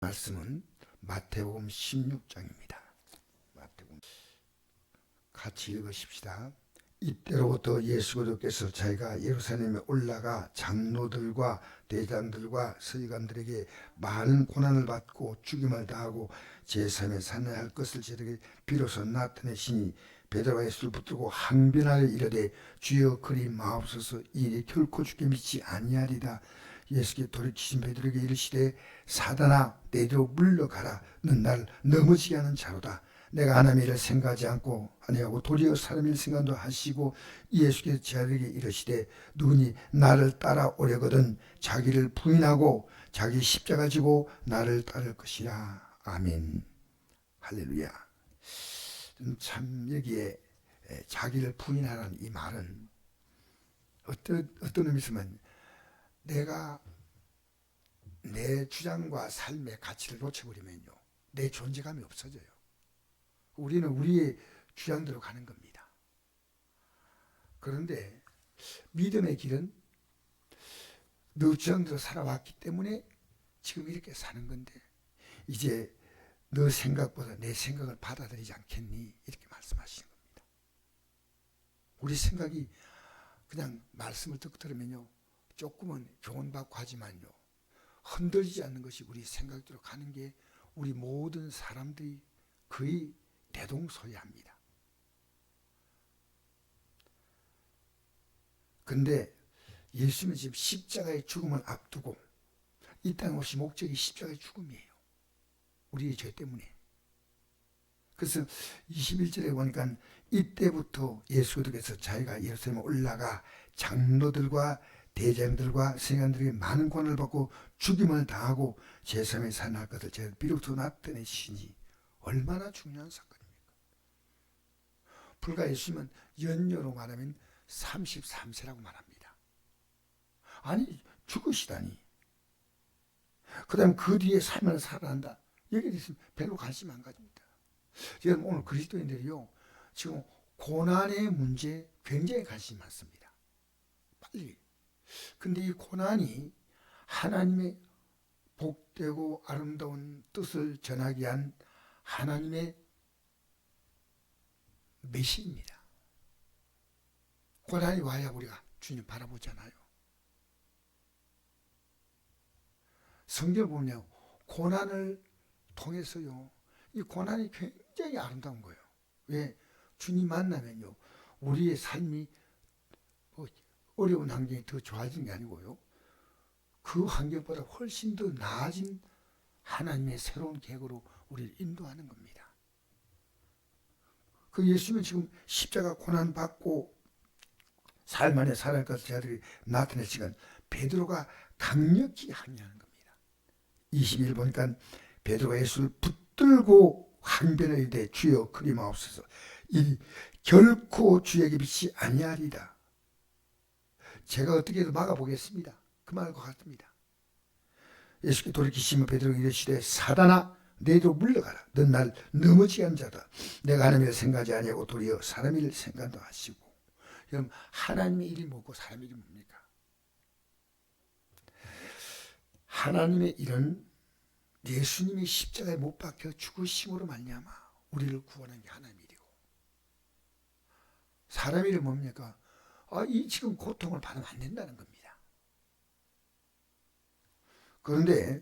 말씀은 마태복음 16장입니다. 마태복음 같이 읽으십시다. 이때로부터 예수 그리스도께서 자기가 예루살렘에 올라가 장로들과 대장들과 서기관들에게 많은 고난을 받고 죽임을 당하고 제3의 산에 할 것을 저들에게 비로소 나타내시니 베드로가 예수를 붙들고 항변하여 이르되 주여 그리 마옵소서 이 일이 결코 주께 믿지 아니하리다. 예수께 돌이키신 베드로에게 이르시되 사단아 내 뒤로 물러가라. 넌 나를 넘어지게 하는 자로다. 내가 하나님의 일을 생각하지 않고 아니하고 도리어 사람의 일 생각도 하시고 예수께서 저에게 이르시되 누구니 나를 따라오려거든 자기를 부인하고 자기 십자가 지고 나를 따를 것이라. 아멘. 할렐루야. 참 여기에 자기를 부인하라는 이 말은 어떤 의미있으면 내가 내 주장과 삶의 가치를 놓쳐버리면요 내 존재감이 없어져요. 우리는 우리의 주장대로 가는 겁니다. 그런데 믿음의 길은 너 주장대로 살아왔기 때문에 지금 이렇게 사는 건데 이제 너 생각보다 내 생각을 받아들이지 않겠니? 이렇게 말씀하시는 겁니다. 우리 생각이 그냥 말씀을 듣고 들으면요 조금은 교훈받고 하지만요 흔들리지 않는 것이 우리 생각대로 가는 게 우리 모든 사람들이 거의 대동소이합니다. 근데 예수님은 지금 십자가의 죽음을 앞두고 이 땅에 오신 목적이 십자가의 죽음이에요. 우리의 죄 때문에. 그래서 21절에 보니까 이때부터 예수께서 자기가 예루살렘에 올라가 장로들과 대장들과 서기관들에게 많은 고난을 받고 죽임을 당하고 제3의 산에 할 것을 제가 비로소 나타내시니 얼마나 중요한 사건입니까? 불과 예수님은 연료로 말하면 33세라고 말합니다. 아니 죽으시다니. 그 다음 그 뒤에 삶을 살아난다. 여기에 대해서 별로 관심 안 가집니다. 여러분 오늘 그리스도인들이요 지금 고난의 문제에 굉장히 관심이 많습니다. 빨리. 근데 이 고난이 하나님의 복되고 아름다운 뜻을 전하기 위한 하나님의 메시입니다. 고난이 와야 우리가 주님 바라보잖아요. 성경을 보면 고난을 통해서요 이 고난이 굉장히 아름다운 거예요. 왜? 주님 만나면요 우리의 삶이 어려운 환경이 더 좋아진 게 아니고요 그 환경보다 훨씬 더 나아진 하나님의 새로운 계획으로 우리를 인도하는 겁니다. 그 예수님은 지금 십자가 고난 받고 삶 안에 살아갈 것을 저들이 나타낼 시간 베드로가 강력히 항의하는 겁니다. 22절 보니까 베드로가 예수를 붙들고 항변하여 이르되 주여 그리 마옵소서 이 결코 주에게 빛이 아니하리다. 제가 어떻게 해서 막아보겠습니다. 그 말과 같습니다. 예수께 돌이키시면 베드로가 이르시되 사단아 내 뒤로 물러가라. 넌 날 넘어지게 한 자다. 내가 하나님의 일을 생각하지 아니하고 도리어 사람의 일을 생각도 하시고. 그럼 하나님의 일이 뭐고 사람의 일이 뭡니까? 하나님의 일은 예수님이 십자가에 못 박혀 죽으심으로 말미암아 우리를 구원한 게 하나님의 일이고 사람의 일은 뭡니까? 이 지금 고통을 받으면 안 된다는 겁니다. 그런데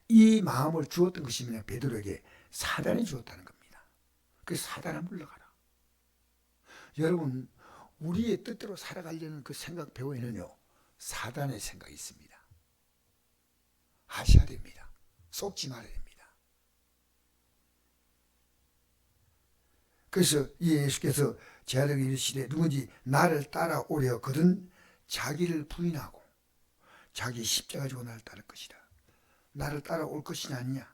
이 마음을 주었던 것이 뭐냐? 베드로에게 사단이 주었다는 겁니다. 그래서 사단아 물러가라. 여러분 우리의 뜻대로 살아가려는 그 생각 배후에는요 사단의 생각이 있습니다. 아셔야 됩니다. 속지 말아야 됩니다. 그래서 예수께서 제자들에게 이르시되 누군지 나를 따라오려거든 자기를 부인하고 자기 십자가 지고 나를 따를 것이다. 나를 따라올 것이냐 아니냐.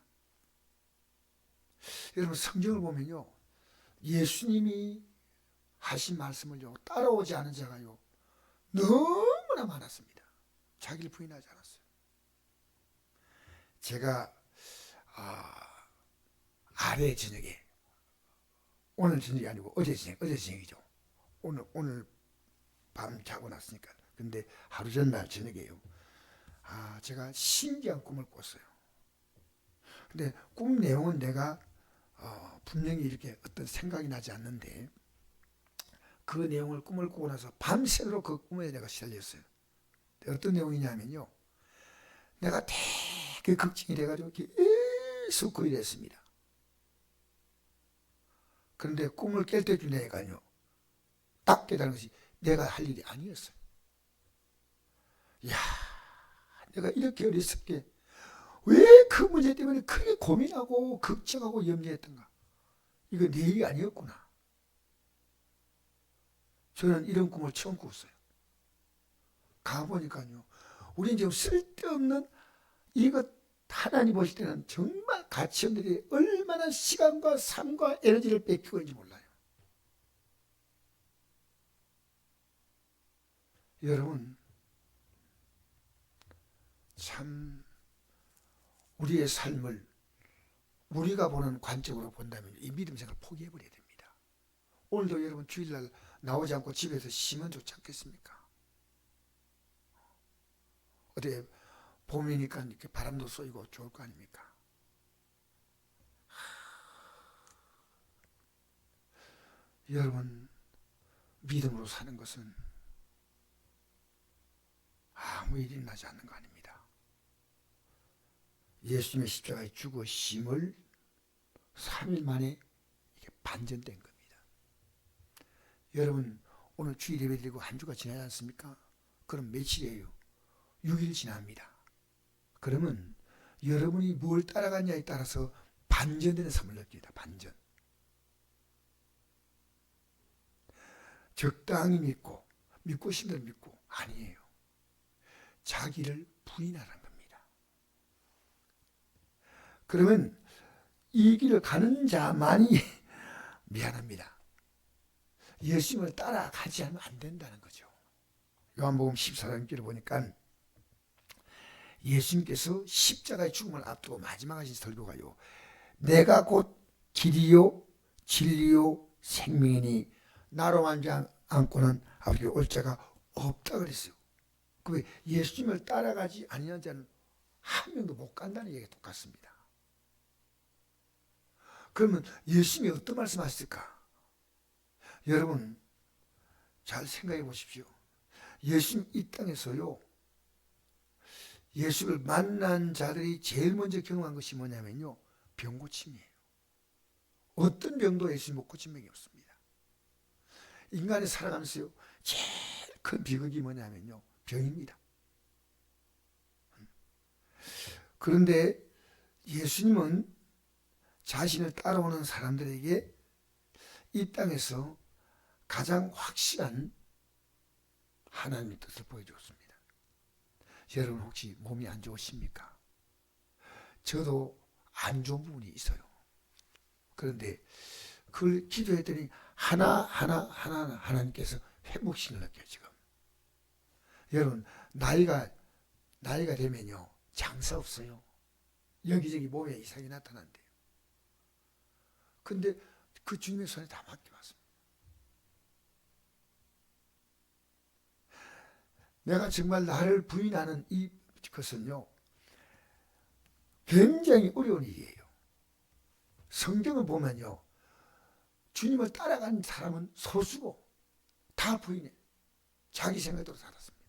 여러분 성경을 보면요 예수님이 하신 말씀을요 따라오지 않은 자가요 너무나 많았습니다. 자기를 부인하지 않았어요. 제가 아래 저녁에 오늘 저녁이 아니고 어제 저녁이죠. 오늘 밤 자고 났으니까. 근데 하루 전날 저녁에요 제가 신기한 꿈을 꿨어요. 근데 꿈 내용은 내가 분명히 이렇게 어떤 생각이 나지 않는데 그 내용을 꿈을 꾸고 나서 밤새도록 그 꿈에 내가 시달렸어요. 어떤 내용이냐면요. 내가 되게 걱정이 돼가지고 계속 그 일을 했습니다. 그런데 꿈을 깰 때쯤 되니까요. 딱 깨달은 것이 내가 할 일이 아니었어요. 이야, 내가 이렇게 어리석게 왜 그 문제 때문에 크게 고민하고 걱정하고 염려했던가. 이거 내 일이 아니었구나. 저는 이런 꿈을 처음 꿨어요. 가보니까요. 우리는 지금 쓸데없는 이것 하나님 보실 때는 정말 가치 없는 일이 얼마나 시간과 삶과 에너지를 뺏기고 있는지 몰라요. 여러분 참 우리의 삶을 우리가 보는 관점으로 본다면 이 믿음 생활을 포기해버려야 됩니다. 오늘도 여러분 주일날 나오지 않고 집에서 쉬면 좋지 않겠습니까? 어디 봄이니까 이렇게 바람도 쏘이고 좋을 거 아닙니까? 여러분 믿음으로 사는 것은 아무 일이 나지 않는 거 아닙니다. 예수님의 십자가에 죽으심을 3일 만에 이게 반전된 겁니다. 여러분 오늘 주일 예배 드리고 한 주가 지나지 않습니까? 그럼 며칠이에요? 6일 지납니다. 그러면 여러분이 뭘 따라갔냐에 따라서 반전되는 삶을 느낍니다. 반전. 적당히 믿고 싶은 대로 믿고 아니에요. 자기를 부인하라는 겁니다. 그러면 이 길을 가는 자만이 미안합니다. 예수님을 따라가지 않으면 안 된다는 거죠. 요한복음 14장기를 보니까 예수님께서 십자가의 죽음을 앞두고 마지막 하신 설교가요. 내가 곧 길이요 진리요 생명이니 나로 말지 않고는 아버지께 올 자가 없다 그랬어요. 그 예수님을 따라가지 아니한 자는 한 명도 못 간다는 얘기가 똑같습니다. 그러면 예수님이 어떤 말씀하셨을까? 여러분 잘 생각해 보십시오. 예수님 이 땅에서요. 예수를 만난 자들이 제일 먼저 경험한 것이 뭐냐면요. 병고침이에요. 어떤 병도 예수님 못 고친 병이 없습니다. 인간이 살아가면서요. 제일 큰 비극이 뭐냐면요. 병입니다. 그런데 예수님은 자신을 따라오는 사람들에게 이 땅에서 가장 확실한 하나님의 뜻을 보여주었습니다. 여러분 혹시 몸이 안 좋으십니까? 저도 안 좋은 부분이 있어요. 그런데 그걸 기도했더니 하나하나 하나님께서 회복신을 느껴요. 지금 여러분 나이가 되면요 장사 없어요. 여기저기 몸에 이상이 나타난대요. 근데 그 주님의 손에 다 맡겨왔습니다. 내가 정말 나를 부인하는 이것은요 굉장히 어려운 일이에요. 성경을 보면요 주님을 따라간 사람은 소수고 다 부인해. 자기 생각대로 살았습니다.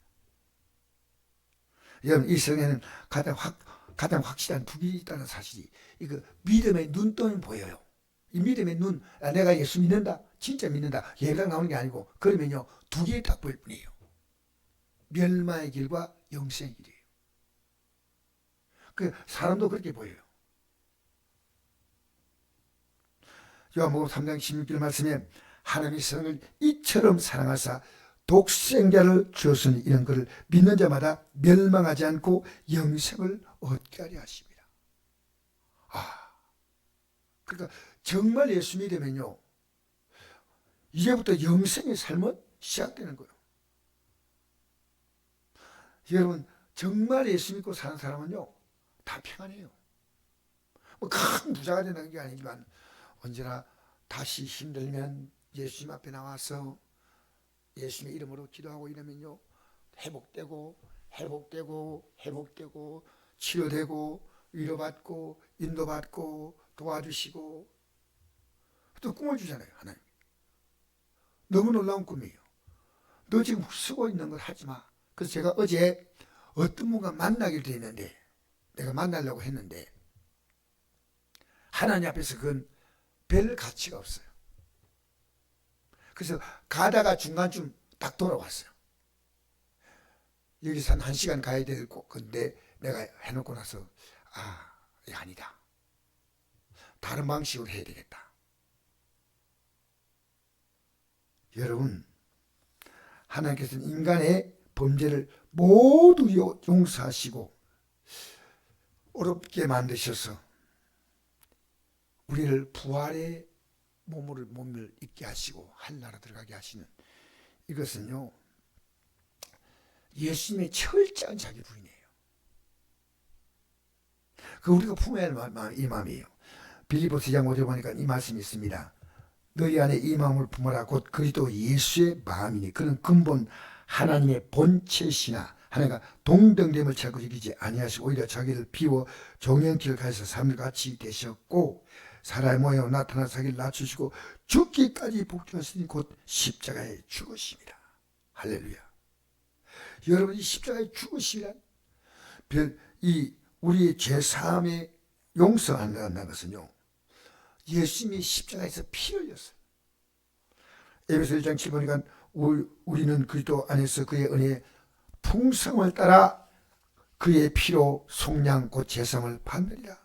여러분 이 성에는 가장 확실한 두 개 있다는 사실이 이거 믿음의 눈동이 보여요. 이 믿음의 눈, 내가 예수 믿는다, 진짜 믿는다, 예배당 나오는 게 아니고 그러면요 두 개 딱 보일 뿐이에요. 멸망의 길과 영생의 길이에요. 그 사람도 그렇게 보여요. 요한복음 3장 16절 말씀에 하나님의 세상을 이처럼 사랑하사 독생자를 주었으니 이런 것을 믿는 자마다 멸망하지 않고 영생을 얻게 하려 하십니다. 그러니까 정말 예수 믿으면요 이제부터 영생의 삶은 시작되는 거예요. 여러분 정말 예수 믿고 사는 사람은요 다 평안해요. 뭐 큰 부자가 된다는 게 아니지만 언제나 다시 힘들면 예수님 앞에 나와서 예수님의 이름으로 기도하고 이러면요 회복되고 치료되고 위로받고 인도받고 도와주시고 또 꿈을 주잖아요. 하나님. 너무 놀라운 꿈이에요. 너 지금 쓰고 있는 걸 하지 마. 그래서 제가 어제 어떤 분과 만나기로 했는데 내가 만나려고 했는데 하나님 앞에서 그건 별 가치가 없어요. 그래서 가다가 중간쯤 딱 돌아왔어요. 여기서 한 1시간 가야 될 건데 내가 해놓고 나서 이게 아니다. 다른 방식으로 해야 되겠다. 여러분, 하나님께서는 인간의 범죄를 모두 용서하시고 어렵게 만드셔서 우리를 부활의 몸을 있게 하시고 한나라 들어가게 하시는 이것은요, 예수님의 철저한 자기 부인이에요. 그 우리가 품어야 할 이 마음이에요. 빌립보서 2장 5절 보니까 이 말씀이 있습니다. 너희 안에 이 마음을 품어라. 곧 그리스도 예수의 마음이니 그는 근본 하나님의 본체시나 하나님과 동등됨을 자꾸 여기지 아니하시고 오히려 자기를 비워 종연길을 가해서 사람들같이 되셨고 사람의 모양으로 나타나 자기를 낮추시고 죽기까지 복종하시니 곧 십자가에 죽으심이라. 할렐루야. 여러분, 이 십자가에 죽으시란 이 우리의 죄사함의 용서한다는 것은요, 예수님이 십자가에서 피 흘렸어요. 에베소 1장 7 보니까 우리는 그리스도 안에서 그의 은혜의 풍성을 따라 그의 피로 속량 곧 제사함을 받느니라.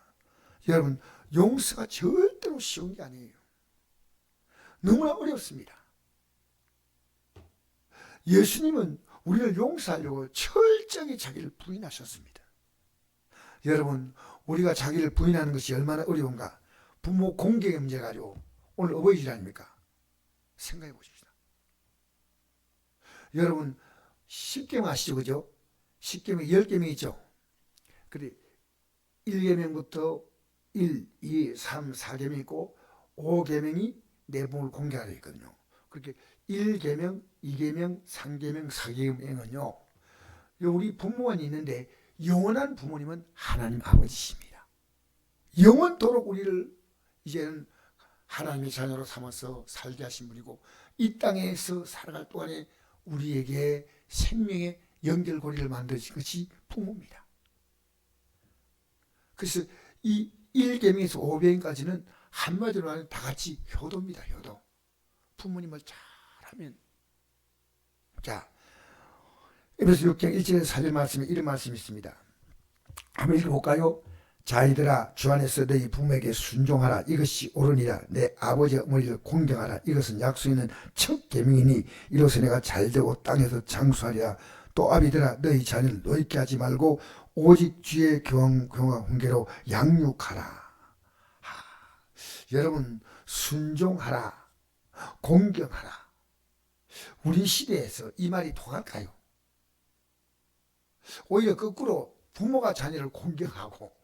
여러분, 용서가 절대로 쉬운 게 아니에요. 너무나 어렵습니다. 예수님은 우리를 용서하려고 철저하게 자기를 부인하셨습니다. 여러분, 우리가 자기를 부인하는 것이 얼마나 어려운가. 부모 공경의 문제 가지고 오늘 어버이질 아닙니까? 생각해 보십시다. 여러분, 10계명 아시죠? 그죠? 10계명 10계명 있죠? 그래 1계명부터 1, 2, 3, 4계명 있고 5계명이 내 부모를 공경하라 했거든요. 그렇게 1계명, 2계명, 3계명, 4계명은요, 우리 부모가 있는데 영원한 부모님은 하나님 아버지십니다. 영원토록 우리를 이제는 하나님의 자녀로 삼아서 살게 하신 분이고 이 땅에서 살아갈 동안에 우리에게 생명의 연결고리를 만드신 것이 부모입니다. 그래서 이 1계명에서 5계명까지는 한마디로 하면 다 같이 효도입니다. 효도. 부모님을 잘하면. 자, 에베소 6장 1절에서 4절 말씀에 이런 말씀이 있습니다. 한번 읽어볼까요? 자이들아, 주 안에서 너희 부모에게 순종하라. 이것이 옳으니라. 내 아버지 어머니를 공경하라. 이것은 약속 있는 첫 계명이니 이로써 내가 잘되고 땅에서 장수하리라. 또 아비들아, 너희 자녀를 노엽게 하지 말고 오직 주의 교훈과 훈계로 양육하라. 여러분, 순종하라. 공경하라. 우리 시대에서 이 말이 통할까요? 오히려 거꾸로 부모가 자녀를 공경하고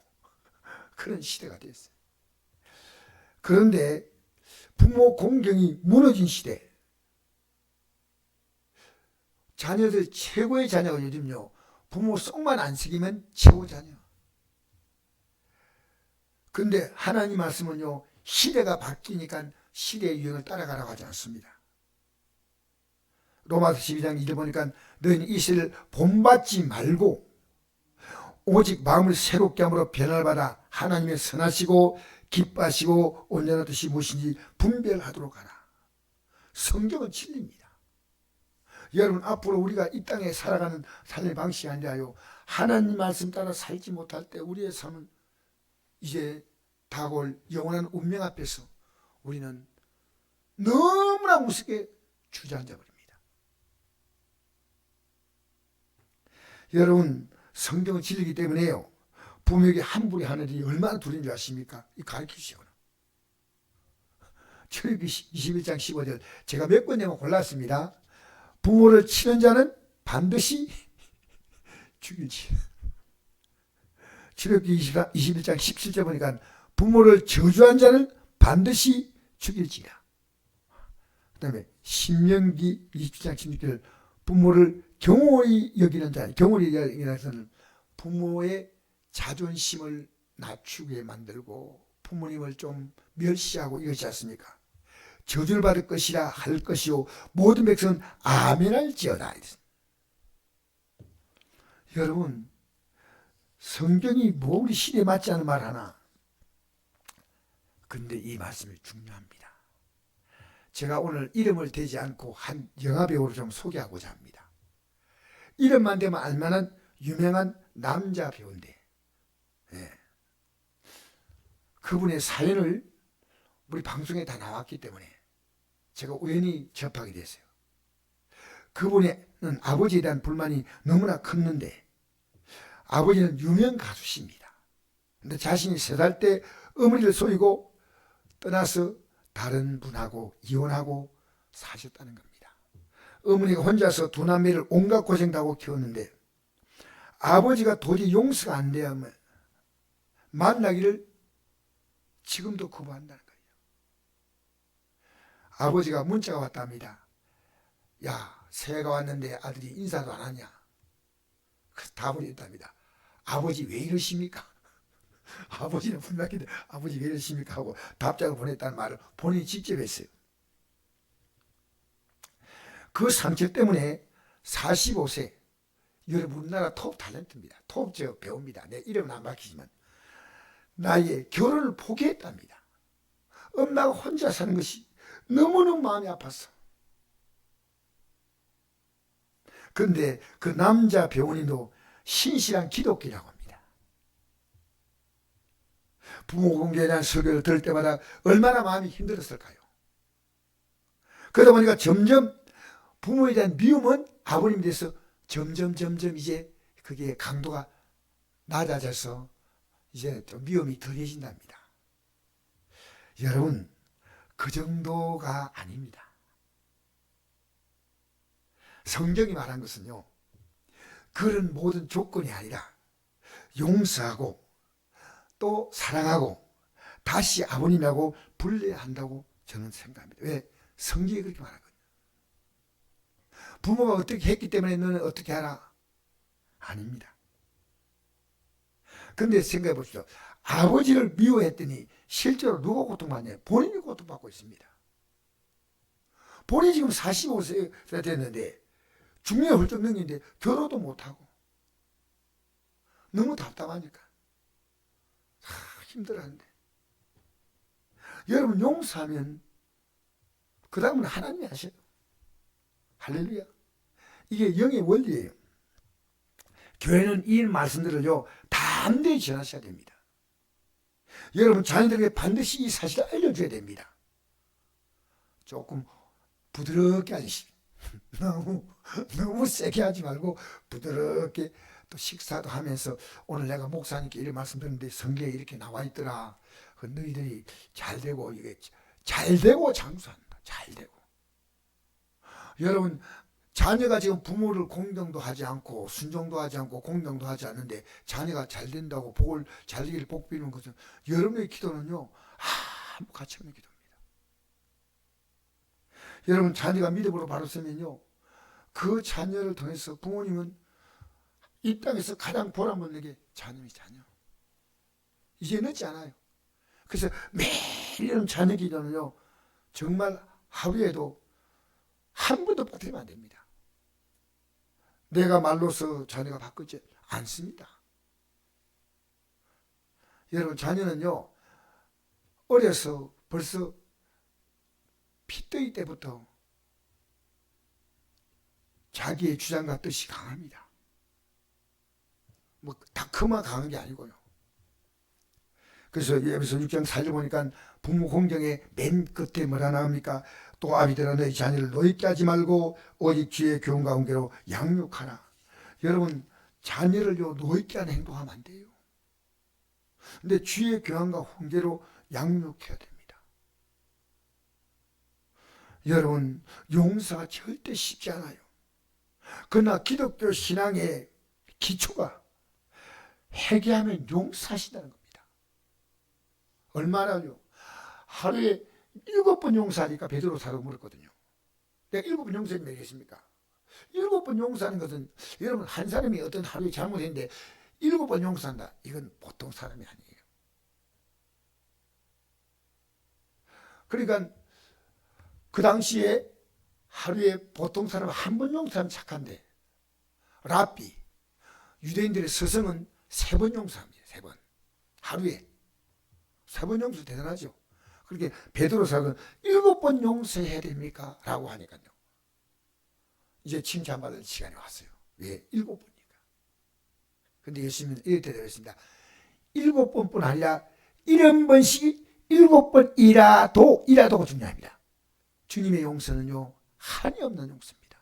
그런 시대가 됐어요. 그런데 부모 공경이 무너진 시대, 자녀들 최고의 자녀가 요즘요, 부모 속만 안 새기면 최고 자녀. 근데 하나님 말씀은요, 시대가 바뀌니까 시대의 유행을 따라가라고 하지 않습니다. 로마서 12장 2절 보니까 너희는 이 시대를 본받지 말고 오직 마음을 새롭게 함으로 변화를 받아 하나님의 선하시고 기뻐하시고 온전한 뜻이 무엇인지 분별하도록 하라. 성경은 진리입니다. 여러분, 앞으로 우리가 이 땅에 살아가는 삶의 방식이 아니라요, 하나님 말씀 따라 살지 못할 때 우리의 삶은 이제 다가올 영원한 운명 앞에서 우리는 너무나 무섭게 주저앉아 버립니다. 여러분, 성경은 진리이기 때문에요, 부모에게 함부로 하는 일이 얼마나 두려운 줄 아십니까? 이 가르치시오. 출애굽기 21장 15절 제가 몇 번이나 골랐습니다. 부모를 치는 자는 반드시 죽일지라. 출애굽기 21장 17절 보니까 부모를 저주한 자는 반드시 죽일지라. 그 다음에 신명기 27장 16절 부모를 경홀히 여기는 자, 경홀히 여기는 자는 부모의 자존심을 낮추게 만들고 부모님을 좀 멸시하고 이것이 않습니까? 저주를 받을 것이라 할 것이요 모든 백성은 아멘할지어다. 여러분, 성경이 뭐 우리 시대에 맞지 않는 말 하나? 근데 이 말씀이 중요합니다. 제가 오늘 이름을 대지 않고 한 영화배우를 좀 소개하고자 합니다. 이름만 대면 알만한 유명한 남자 배우인데, 예. 그분의 사연을 우리 방송에 다 나왔기 때문에 제가 우연히 접하게 됐어요. 그분의 아버지에 대한 불만이 너무나 컸는데, 아버지는 유명 가수십니다. 근데 자신이 3살 때 어머니를 속이고 떠나서 다른 분하고 이혼하고 사셨다는 겁니다. 어머니가 혼자서 2남매를 온갖 고생 다 하고 키웠는데 아버지가 도저히 용서가 안 되면 만나기를 지금도 거부한다는 거예요. 아버지가 문자가 왔답니다. 야, 새해가 왔는데 아들이 인사도 안 하냐? 그래서 답을 했답니다. 아버지 왜 이러십니까? 아버지는 분명히 아버지 왜 이러십니까? 하고 답장을 보냈다는 말을 본인이 직접 했어요. 그 상처 때문에 45세, 여러분 우리나라 톱 탤런트입니다. 톱 배우입니다. 내 이름은 안 밝히지만 나의 결혼을 포기했답니다. 엄마가 혼자 사는 것이 너무너무 마음이 아팠어. 그런데 그 남자 배우님도 신실한 기독교라고 합니다. 부모 공개에 대한 설교를 들을 때마다 얼마나 마음이 힘들었을까요? 그러다 보니까 점점 부모에 대한 미움은 아버님에 대해서 점점 이제 그게 강도가 낮아져서 이제 좀 미움이 덜해진답니다. 여러분, 그 정도가 아닙니다. 성경이 말한 것은요, 그런 모든 조건이 아니라 용서하고 또 사랑하고 다시 아버님하고 불려야 한다고 저는 생각합니다. 왜? 성경이 그렇게 말하거든요. 부모가 어떻게 했기 때문에 너는 어떻게 하라? 아닙니다. 그런데 생각해 보십시오. 아버지를 미워했더니 실제로 누가 고통받냐? 본인이 고통받고 있습니다. 본인이 지금 45세가 됐는데 중년에 훌쩍 넘기는데 결혼도 못하고 너무 답답하니까 힘들어하는데, 여러분 용서하면 그 다음은 하나님이 하셔요. 할렐루야. 이게 영의 원리예요. 교회는 이 말씀들을요 담대히 전하셔야 됩니다. 여러분 자녀들에게 반드시 이 사실을 알려줘야 됩니다. 조금 부드럽게 하시 너무 세게 하지 말고 부드럽게, 또 식사도 하면서 오늘 내가 목사님께 이런 말씀 드렸는데 성경에 이렇게 나와 있더라. 그 너희들이 잘 되고 이게 잘 되고 장수한다. 잘 되고. 여러분 자녀가 지금 부모를 공경도 하지 않고 순종도 하지 않고 공경도 하지 않는데 자녀가 잘 된다고 복을 잘 되기를 복 비는 것은 여러분의 기도는요 아무 가치 없는 기도입니다. 여러분 자녀가 믿음으로 바로 서면요 그 자녀를 통해서 부모님은 이 땅에서 가장 보람 없는 게 자녀이 자녀. 이제 늦지 않아요. 그래서 매일 이런 자녀 기도는요 정말 하루에도 한 번도 빠뜨리면 안 됩니다. 내가 말로서 자녀가 바꾸지 않습니다. 여러분 자녀는요 어려서 벌써 핏덩이 때부터 자기의 주장과 뜻이 강합니다. 뭐 다 그만 강한 게 아니고요. 그래서 에베소 6장 4절 보니까 부모 공경의 맨 끝에 뭐라 나옵니까? 또 아비들아 너희 자녀를 노엽게 하지 말고 오직 주의 교훈과 훈계로 양육하라. 여러분 자녀를요 노엽게 하는 행동하면 안 돼요. 근데 주의 교훈과 훈계로 양육해야 됩니다. 여러분 용서가 절대 쉽지 않아요. 그러나 기독교 신앙의 기초가 회개하면 용서하신다는 겁니다. 얼마나요? 하루에 7번 용서하니까 베드로 사도 물었거든요. 내가 7번 용서하면 되겠습니까? 7번 용서하는 것은 여러분 한 사람이 어떤 하루에 잘못했는데 7번 용서한다. 이건 보통 사람이 아니에요. 그러니까 그 당시에 하루에 보통 사람 한 번 용서하면 착한데, 랍비 유대인들의 스승은 3번 용서합니다. 3번 하루에 3번 용서 대단하죠. 그렇게 베드로 사도는 7번 용서해야 됩니까? 라고 하니까요, 이제 칭찬받을 시간이 왔어요. 왜? 7번이니까. 근데 예수님은 이렇게 대답했습니다. 7번뿐 아니라 70번씩 7번이라도가 중요합니다. 주님의 용서는요, 한이 없는 용서입니다.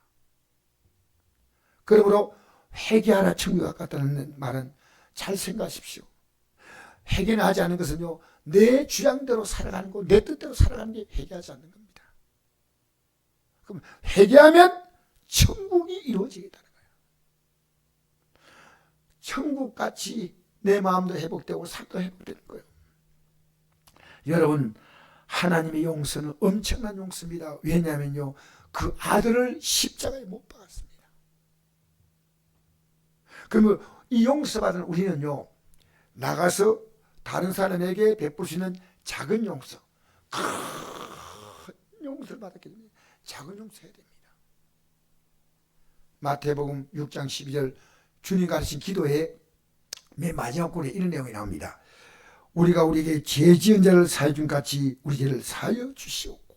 그러므로 회개하라 천국에 가깝다는 말은 잘 생각하십시오. 회개는 하지 않는 것은요, 내 주장대로 살아가는 거, 내 뜻대로 살아가는 게 회개하지 않는 겁니다. 그럼 회개하면 천국이 이루어지겠다는 거예요. 천국같이 내 마음도 회복되고 삶도 회복되는 거예요. 여러분, 하나님의 용서는 엄청난 용서입니다. 왜냐하면요, 그 아들을 십자가에 못 박았습니다. 그러면 이 용서받은 우리는요, 나가서 다른 사람에게 베풀 수 있는 작은 용서, 큰 용서를 받았기 때문에 작은 용서해야 됩니다. 마태복음 6장 12절 주님 가르친 기도에 맨 마지막 구에 이런 내용이 나옵니다. 우리가 우리에게 죄 지은 자를 사해 준 같이 우리 죄를 사하여 주시옵고,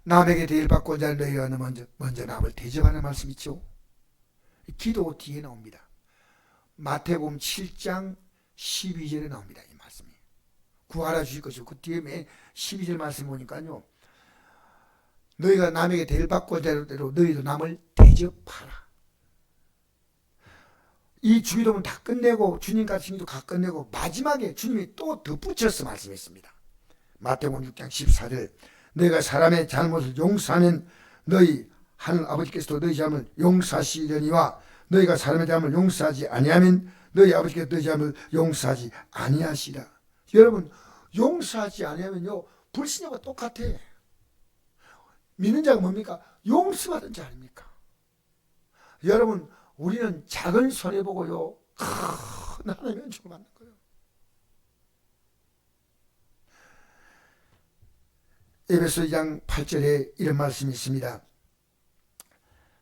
남에게 대를 받고 자를 너희가 먼저 남을 대접하는 말씀 있죠. 기도 뒤에 나옵니다. 마태복음 7장 12절에 나옵니다. 이 말씀이 구하라 주실 것이고, 그 뒤에 맨 12절 말씀 보니까요, 너희가 남에게 대를 받고 자를 대로 너희도 남을 대접하라. 이 주기도문 다 끝내고 주님 같은 기도 다 끝내고 마지막에 주님이 또 덧붙여서 말씀했습니다. 마태복음 6장 14절 너희가 사람의 잘못을 용서하면 너희 하늘 아버지께서도 너희 잘못을 용서하시려니와 너희가 사람의 잘못을 용서하지 아니하면 너희 아버지께서 너희 잘못을 용서하지 아니하시라. 여러분, 용서하지 아니하면요, 불신자와 똑같아. 믿는 자가 뭡니까? 용서받은 자 아닙니까? 여러분, 우리는 작은 손해보고요, 큰 하나님의 은총을 받는 거예요. 에베소 2장 8절에 이런 말씀이 있습니다.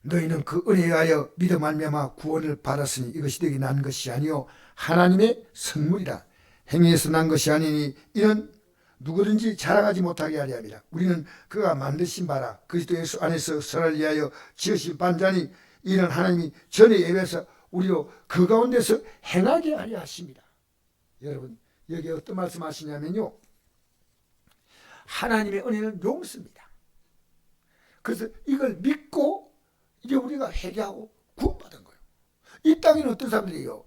너희는 그 은혜에 의하여 믿음 말미암아 구원을 받았으니 이것이 너희에게 난 것이 아니요 하나님의 선물이라. 행위에서 난 것이 아니니 이는 누구든지 자랑하지 못하게 하려 함이라. 우리는 그가 만드신 바라 그리스도 예수 안에서 선을 위하여 지으신 반자니 이는 하나님이 전에 예배해서 우리로 그 가운데서 행하게 하려 하십니다. 여러분, 여기 어떤 말씀 하시냐면요, 하나님의 은혜는 용서입니다. 그래서 이걸 믿고 이제 우리가 회개하고 구원받은 거예요. 이 땅에는 어떤 사람들이요,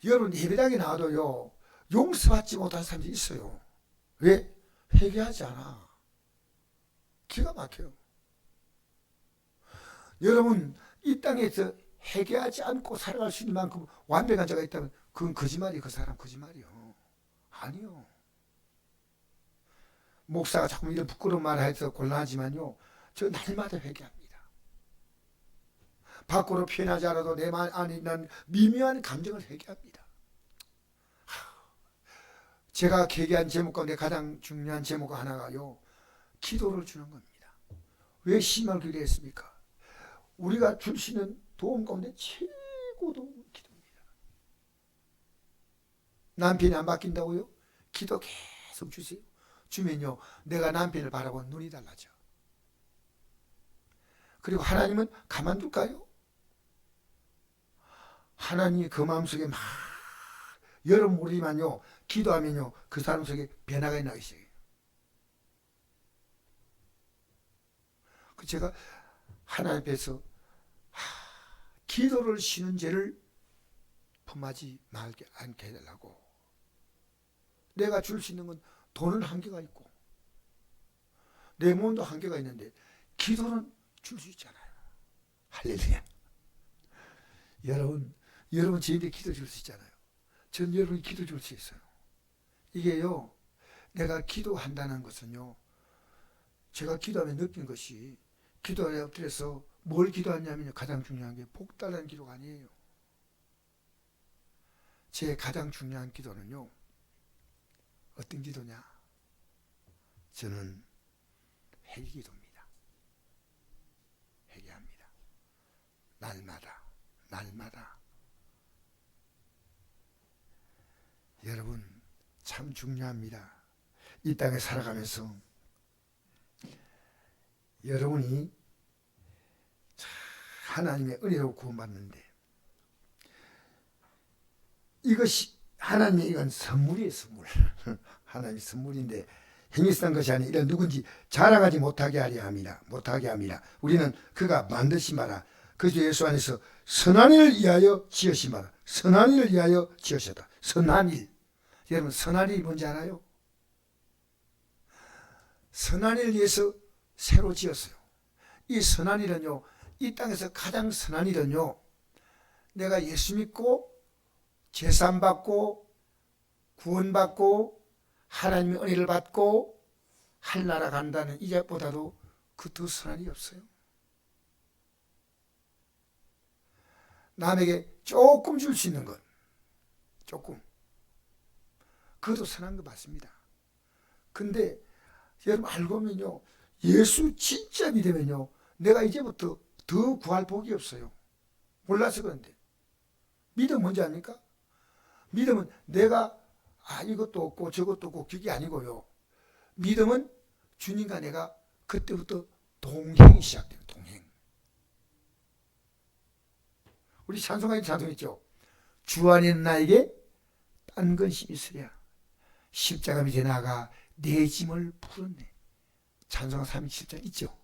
여러분 예배당에 나와도요 용서받지 못한 사람들이 있어요. 왜? 회개하지 않아. 기가 막혀요. 여러분, 이 땅에서 회개하지 않고 살아갈 수 있는 만큼 완벽한 자가 있다면 그건 거짓말이에요. 그 사람 거짓말이요. 아니요. 목사가 자꾸 이런 부끄러운 말을 해서 곤란하지만요, 저 날마다 회개합니다. 밖으로 표현하지 않아도 내 맘 안에 있는 미묘한 감정을 회개합니다. 제가 회개한 제목 가운데 가장 중요한 제목 하나가요, 기도를 주는 겁니다. 왜 심을 기도했습니까? 우리가 줄 수 있는 도움 가운데 최고 도움은 기도입니다. 남편이 안 바뀐다고요? 기도 계속 주세요. 주면요, 내가 남편을 바라보는 눈이 달라져. 그리고 하나님은 가만둘까요? 하나님이 그 마음속에 막 여러분 모르지만요, 기도하면요 그 사람 속에 변화가 있나 있어요. 제가 하나님 앞에서 기도를 쉬는 죄를 범하지 말게 않게 해달라고. 내가 줄 수 있는 건 돈은 한계가 있고 내 몸도 한계가 있는데 기도는 줄 수 있잖아요. 할렐루야. 여러분 저희한테 기도 줄 수 있잖아요. 전 여러분이 기도 줄 수 있어요. 이게요, 내가 기도한다는 것은요, 제가 기도하면 느낀 것이, 기도에 엎드려서 뭘 기도하냐면요, 가장 중요한 게 복달라는 기도가 아니에요. 제 가장 중요한 기도는요, 어떤 기도냐? 저는 회개기도입니다. 회개합니다. 날마다. 여러분, 참 중요합니다. 이 땅에 살아가면서 여러분이 하나님의 은혜로 구원받는데, 이것이 하나님의 이건 선물이에요. 선물. 하나님의 선물인데 행위성 것이 아니 이런 누군지 자랑하지 못하게 하려 합니다. 우리는 그가 만드신 바라 그 주 예수 안에서 선한 일을 위하여 지으신 바라. 선한 일을 위하여 지으셨다. 선한 일. 여러분, 선한 일이 뭔지 알아요? 선한 일을 위해서 새로 지었어요. 이 선한 일은요, 이 땅에서 가장 선한 일은요, 내가 예수 믿고 제산 받고 구원받고 하나님의 은혜를 받고 하늘나라 간다는 이것보다도 그 더 선한 일이 없어요. 남에게 조금 줄 수 있는 것, 조금, 그것도 선한 거 맞습니다. 근데 여러분 알고 보면요, 예수 진짜 믿으면요, 내가 이제부터 더 구할 복이 없어요. 몰라서 그런데. 믿음 뭔지 아닙니까? 믿음은 내가 이것도 없고 저것도 없고 그게 아니고요. 믿음은 주님과 내가 그때부터 동행이 시작돼요. 동행. 우리 찬송가에 찬송했죠. 주 안에 있는 나에게 딴 근심이 있으랴. 십자가 밑에 나가 내 짐을 풀었네. 찬송가 37장 있죠.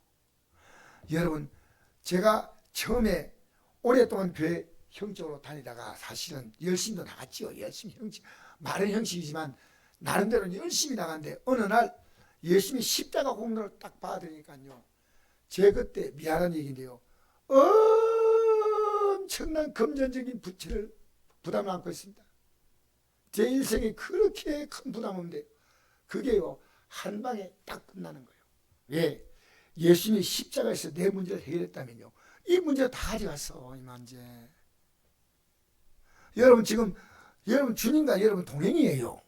여러분, 제가 처음에 오랫동안 교회 형적으로 다니다가 사실은 열심히도 나갔죠. 열심히 말은 형식이지만 나름대로 열심히 나갔는데 어느 날 열심히 십자가 공로를 딱 받으니까요, 제 그때 미안한 얘기인데요, 엄청난 금전적인 부채를 부담을 안고 있습니다. 제 인생에 그렇게 큰 부담 없는데 그게요 한 방에 딱 끝나는 거예요. 왜? 예수님이 십자가에서 내 문제를 해결했다면요, 이 문제를 다 가져갔어. 이만제 여러분, 지금 여러분 주님과 여러분 동행이에요.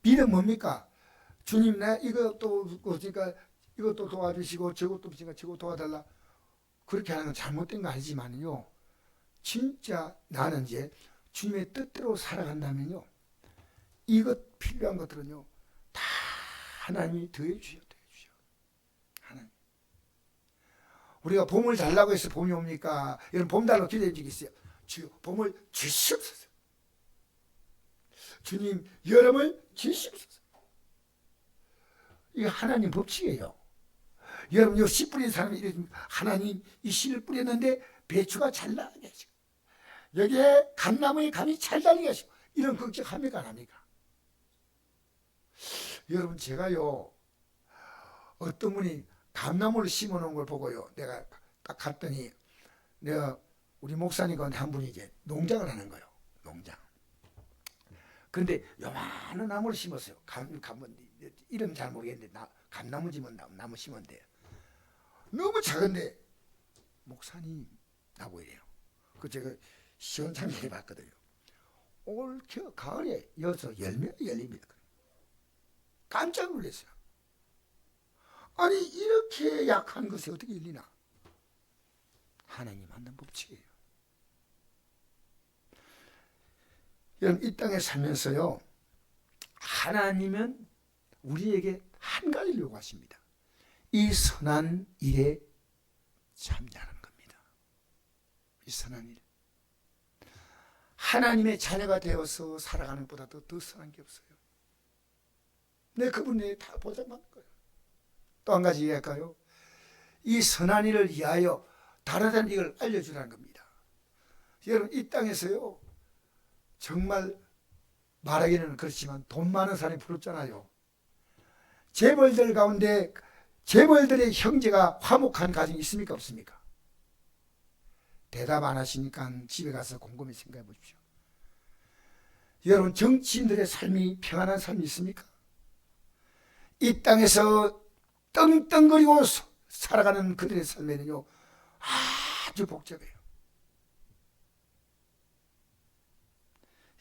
믿음 뭡니까? 주님, 내 이것도 그러니까 이것도 도와주시고 저것도 그러니까 저거 도와달라, 그렇게 하는 건 잘못된 거 아니지만요, 진짜 나는 이제 주님의 뜻대로 살아간다면요, 이것 필요한 것들은요 다 하나님이 더해 주셔. 하나님. 우리가 봄을 달라고 해서 봄이 옵니까? 여러분, 봄 달라고 기도해 주겠어요? 주여, 봄을 주시옵소서. 주님, 여름을 주시옵소서. 이게 하나님 법칙이에요. 여러분, 씨 뿌린 사람이 이랬습니다. 하나님, 이 씨를 뿌렸는데 배추가 잘 나게 하시고 여기에 감나무의 감이 잘 달리게 하시고, 이런 걱정합니까 안 합니까? 여러분, 제가요 어떤 분이 감나무를 심어놓은 걸 보고요, 내가 딱 갔더니, 내가 우리 목사님 한 분이 이제 농장을 하는 거예요. 농장. 근데 요만한 나무를 심었어요. 이름 잘 모르겠는데 감나무 나무 심었는데 너무 작은데, 목사님 나고 이래요. 그 제가 시원찮게 해봤거든요. 올 가을에 여기서 열매가 열립니다. 깜짝 놀랐어요. 아니, 이렇게 약한 것이 어떻게 열리나? 하나님 만든 법칙이에요. 여러분, 이 땅에 살면서요, 하나님은 우리에게 한 가지를 요구하십니다. 이 선한 일에 참여하는 겁니다. 이 선한 일. 하나님의 자녀가 되어서 살아가는 것보다도 더 선한 게 없어요. 내 그분에 다 보장받는 거예요. 또 한 가지 이야기할까요? 이 선한 일을 위하여 다르다는 이걸 알려주라는 겁니다. 여러분, 이 땅에서요, 정말 말하기는 그렇지만 돈 많은 사람이 부럽잖아요. 재벌들 가운데 재벌들의 형제가 화목한 가정이 있습니까 없습니까? 대답 안 하시니까 집에 가서 곰곰이 생각해 보십시오. 여러분, 정치인들의 삶이 평안한 삶이 있습니까? 이 땅에서 떵떵거리고 살아가는 그들의 삶에는요 아주 복잡해요.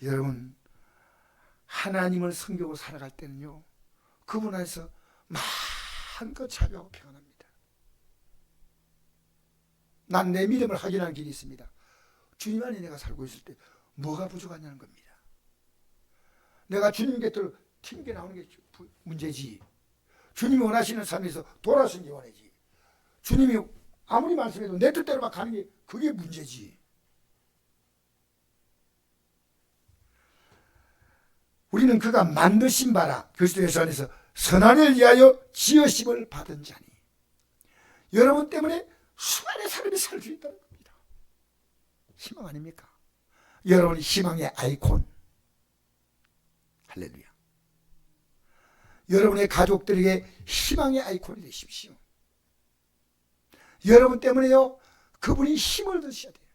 여러분, 하나님을 섬기고 살아갈 때는요, 그분 안에서 마음껏 자유하고 평안합니다. 난 내 믿음을 확인하는 길이 있습니다. 주님 안에 내가 살고 있을 때 뭐가 부족하냐는 겁니다. 내가 주님 곁으로 튕겨 나오는 게 문제지, 주님이 원하시는 삶에서 돌아서는 게 원하지, 주님이 아무리 말씀해도 내 뜻대로 막 가는 게 그게 문제지. 우리는 그가 만드신 바라 그리스도예수 안에서 선한을 위하여 지으심을 받은 자니. 여러분 때문에 수많은 사람이 살 수 있다는 겁니다. 희망 아닙니까? 여러분이 희망의 아이콘. 할렐루야. 여러분의 가족들에게 희망의 아이콘이 되십시오. 여러분 때문에요, 그분이 힘을 드셔야 돼요.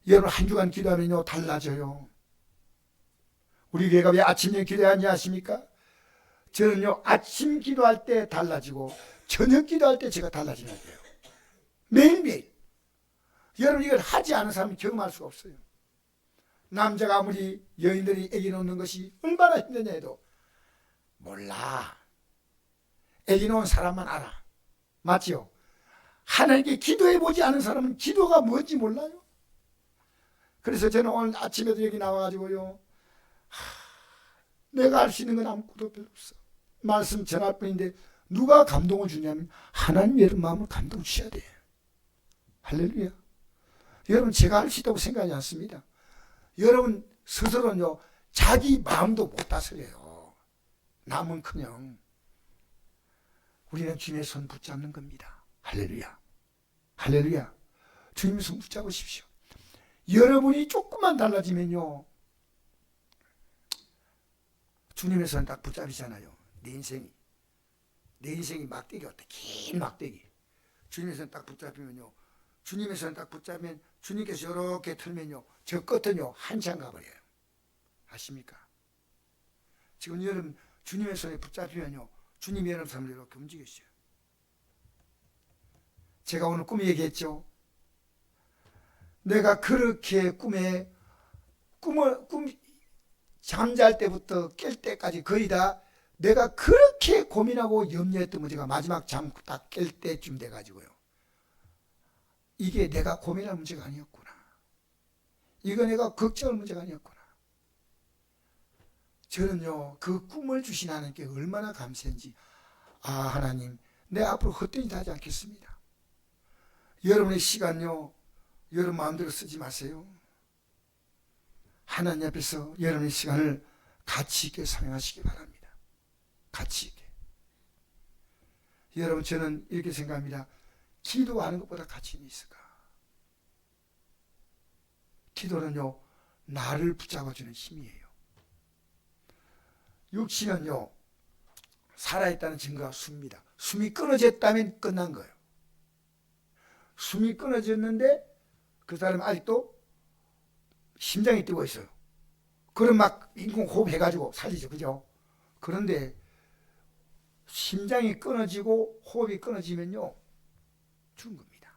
여러분 한 주간 기도하면요 달라져요. 우리 교회가 왜 아침에 기도하냐 아십니까? 저는요 아침 기도할 때 달라지고 저녁 기도할 때 제가 달라지는 거예요. 매일매일. 여러분 이걸 하지 않은 사람은 경험할 수가 없어요. 남자가 아무리 여인들이 애기 놓는 것이 얼마나 힘드냐 해도 몰라. 애기 놓은 사람만 알아. 맞지요? 하나님께 기도해보지 않은 사람은 기도가 뭔지 몰라요. 그래서 저는 오늘 아침에도 여기 나와가지고요, 내가 할 수 있는 건 아무것도 별로 없어. 말씀 전할 뿐인데 누가 감동을 주냐면 하나님 여러분 마음을 감동 주셔야 돼요. 할렐루야. 여러분 제가 할 수 있다고 생각하지 않습니다. 여러분 스스로는요 자기 마음도 못 다스려요. 남은커녕 우리는 주님의 손 붙잡는 겁니다. 할렐루야. 할렐루야. 주님의 손 붙잡으십시오. 여러분이 조금만 달라지면요 주님의 손 딱 붙잡이잖아요. 내 인생이 막대기 같아. 긴 막대기. 주님의 손 딱 붙잡히면요, 주님의 손 딱 붙잡으면 주님께서 이렇게 틀면요 저 끝은요 한참 가버려요. 아십니까? 지금 여러분 주님의 손에 붙잡히면요 주님이 여러분 삶을 이렇게 움직이셔요. 제가 오늘 꿈에 얘기했죠. 내가 그렇게 꿈을 잠잘 때부터 깰 때까지 거의 다 내가 그렇게 고민하고 염려했던 문제가 마지막 잠 딱 깰 때쯤 돼가지고요, 이게 내가 고민할 문제가 아니었구나, 이거 내가 걱정할 문제가 아니었구나. 저는요 그 꿈을 주신 하나님께 얼마나 감사한지, 아 하나님 내 앞으로 헛되이 하지 않겠습니다. 여러분의 시간요 여러분 마음대로 쓰지 마세요. 하나님 앞에서 여러분의 시간을 가치 있게 사용하시기 바랍니다. 가치 있게. 여러분 저는 이렇게 생각합니다. 기도하는 것보다 가치는 있을까? 기도는요 나를 붙잡아주는 힘이에요. 육신은요 살아있다는 증거가 숨입니다. 숨이 끊어졌다면 끝난 거예요. 숨이 끊어졌는데 그 사람은 아직도 심장이 뛰고 있어요. 그럼 막 인공 호흡 해가지고 살리죠. 그죠? 그런데 심장이 끊어지고 호흡이 끊어지면요 죽은 겁니다.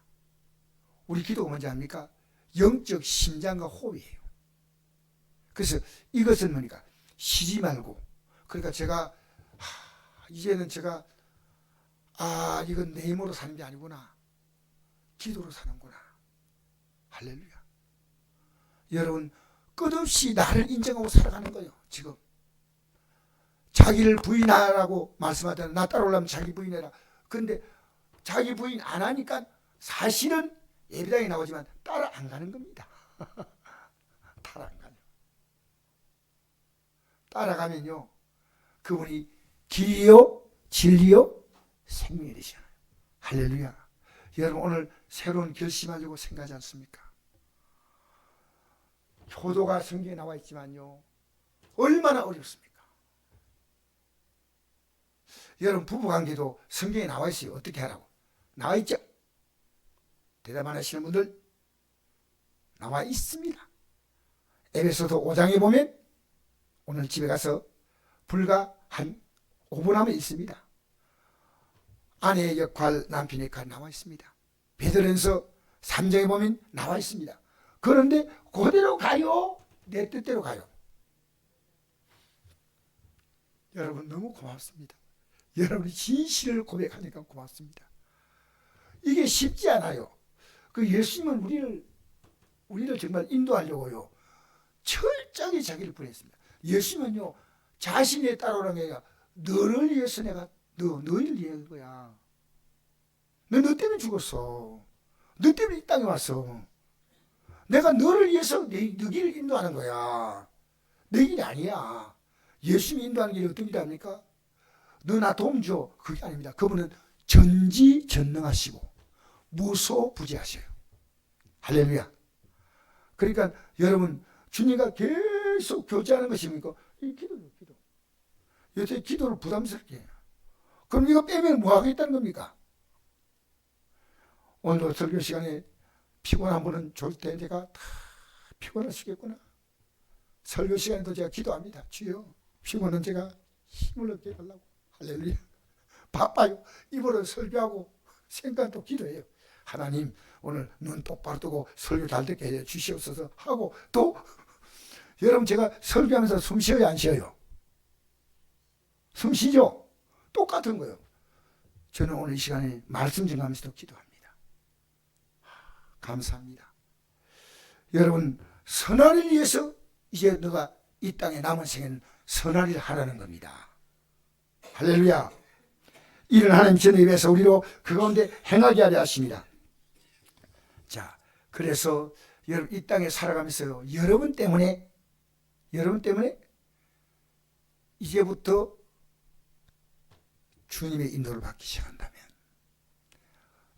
우리 기도가 뭔지 압니까? 영적 심장과 호흡이에요. 그래서 이것은 뭐니까 쉬지 말고, 그러니까 제가 이제는 제가 이건 내 힘으로 사는 게 아니구나, 기도로 사는구나. 할렐루야. 여러분 끝없이 나를 인정하고 살아가는 거예요. 지금 자기를 부인하라고 말씀하잖아요. 나 따라오려면 자기 부인해라. 그런데 자기 부인 안 하니까 사실은 예배당에 나오지만 따라 안 가는 겁니다. 따라 안 가요. 따라가면요 그분이 길이요 진리요 생명이 되시잖아요. 할렐루야. 여러분 오늘 새로운 결심하려고 생각하지 않습니까? 효도가 성경에 나와 있지만요 얼마나 어렵습니까? 여러분 부부관계도 성경에 나와 있어요. 어떻게 하라고 나와 있죠? 대답 안 하시는 분들 나와 있습니다. 에베소서 5장에 보면 오늘 집에 가서 불과 한 5분 하면 있습니다. 아내의 역할, 남편의 역할 나와 있습니다. 베드로전서 3장에 보면 나와 있습니다. 그런데 그대로 가요? 내 뜻대로 가요? 여러분 너무 고맙습니다. 여러분이 진실을 고백하니까 고맙습니다. 이게 쉽지 않아요. 그 예수님은 우리를 정말 인도하려고요, 철저하게 자기를 보냈습니다. 예수님은요, 자신의 따라오라는 게 아니라 너를 위해서 내가 너희를 위한 거야. 너 때문에 죽었어. 너 때문에 이 땅에 왔어. 내가 너를 위해서 너 길을 인도하는 거야. 내 길이 아니야. 예수님이 인도하는 길이 어떤 길이 아닙니까? 너 나 도움 줘. 그게 아닙니다. 그분은 전지전능하시고 무소부재하셔요. 할렐루야. 그러니까 여러분, 주님과 계속 교제하는 것입니까? 이 기도요, 기도. 요새 기도를 부담스럽게 해요. 그럼 이거 빼면 뭐 하겠다는 겁니까? 오늘도 설교 시간에 피곤한 분은 좋을 때 제가 다 피곤하시겠구나. 설교 시간에도 제가 기도합니다. 주여, 피곤한 제가 힘을 얻게 해달라고. 할렐루야. 바빠요. 입으로 설교하고 생각도 기도해요. 하나님, 오늘 눈 똑바로 뜨고 설교 잘 듣게 해 주시옵소서 하고, 또 여러분, 제가 설교하면서 숨 쉬어요, 안 쉬어요? 숨 쉬죠? 똑같은 거예요. 저는 오늘 이 시간에 말씀 전하면서도 기도합니다. 감사합니다. 여러분, 선한 위해서 이제 너가 이 땅에 남은 생에는 선한 일을 하라는 겁니다. 할렐루야. 이런 하나님 전에 위해서 우리로 그 가운데 행하게 하려 하십니다. 자, 그래서 여러분, 이 땅에 살아가면서 여러분 때문에 이제부터 주님의 인도를 받기 시작한다면,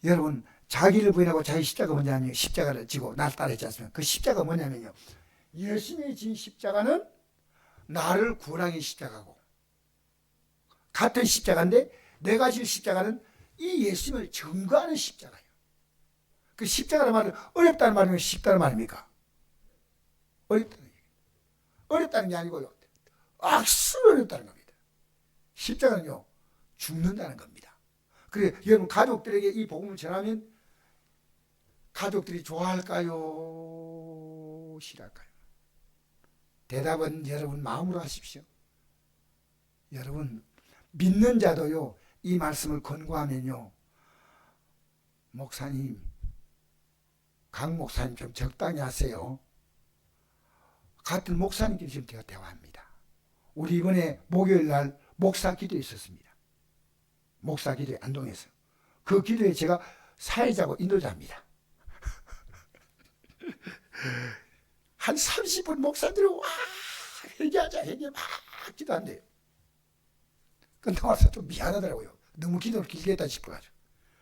여러분, 자기를 부인하고 자기 십자가 뭐냐면 십자가를 지고 날 따르지 않습니까? 그 십자가 뭐냐면요, 예수님이 진 십자가는 나를 구원하기 십자가고, 같은 십자가인데 내가 진 십자가는 이 예수님을 증거하는 십자가예요. 그 십자가라는 말은 어렵다는 말이면 쉽다는 말입니까? 어렵다는 게 아니고요, 악수로 어렵다는 겁니다. 십자가는요, 죽는다는 겁니다. 그래, 여러분, 가족들에게 이 복음을 전하면 가족들이 좋아할까요? 싫어할까요? 대답은 여러분 마음으로 하십시오. 여러분, 믿는 자도요, 이 말씀을 권고하면요, 목사님, 강 목사님 좀 적당히 하세요. 같은 목사님끼리 지금 제가 대화합니다. 우리 이번에 목요일 날 목사 기도 있었습니다. 목사 기도에 안동에서. 그 기도에 제가 사회자고 인도자입니다. 한 30분 목사들이 와, 회개하자, 회개 막 기도한대요. 근데 와서 좀 미안하더라고요. 너무 기도를 길게 했다 싶어가지고.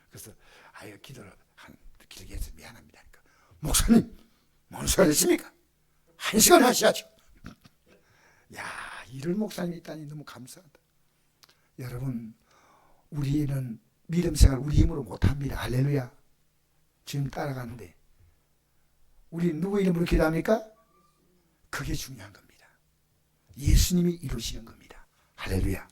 그래서, 아유, 기도를 길게 해서 미안합니다. 그러니까, 목사님, 뭔 소리 하십니까? 1시간 하셔야죠. 야, 이럴 목사님이 있다니 너무 감사하다. 여러분, 우리는 믿음 생활 우리 힘으로 못합니다. 할렐루야. 주님 따라가는데, 우리 누구 이름으로 기도합니까? 그게 중요한 겁니다. 예수님이 이루시는 겁니다. 할렐루야.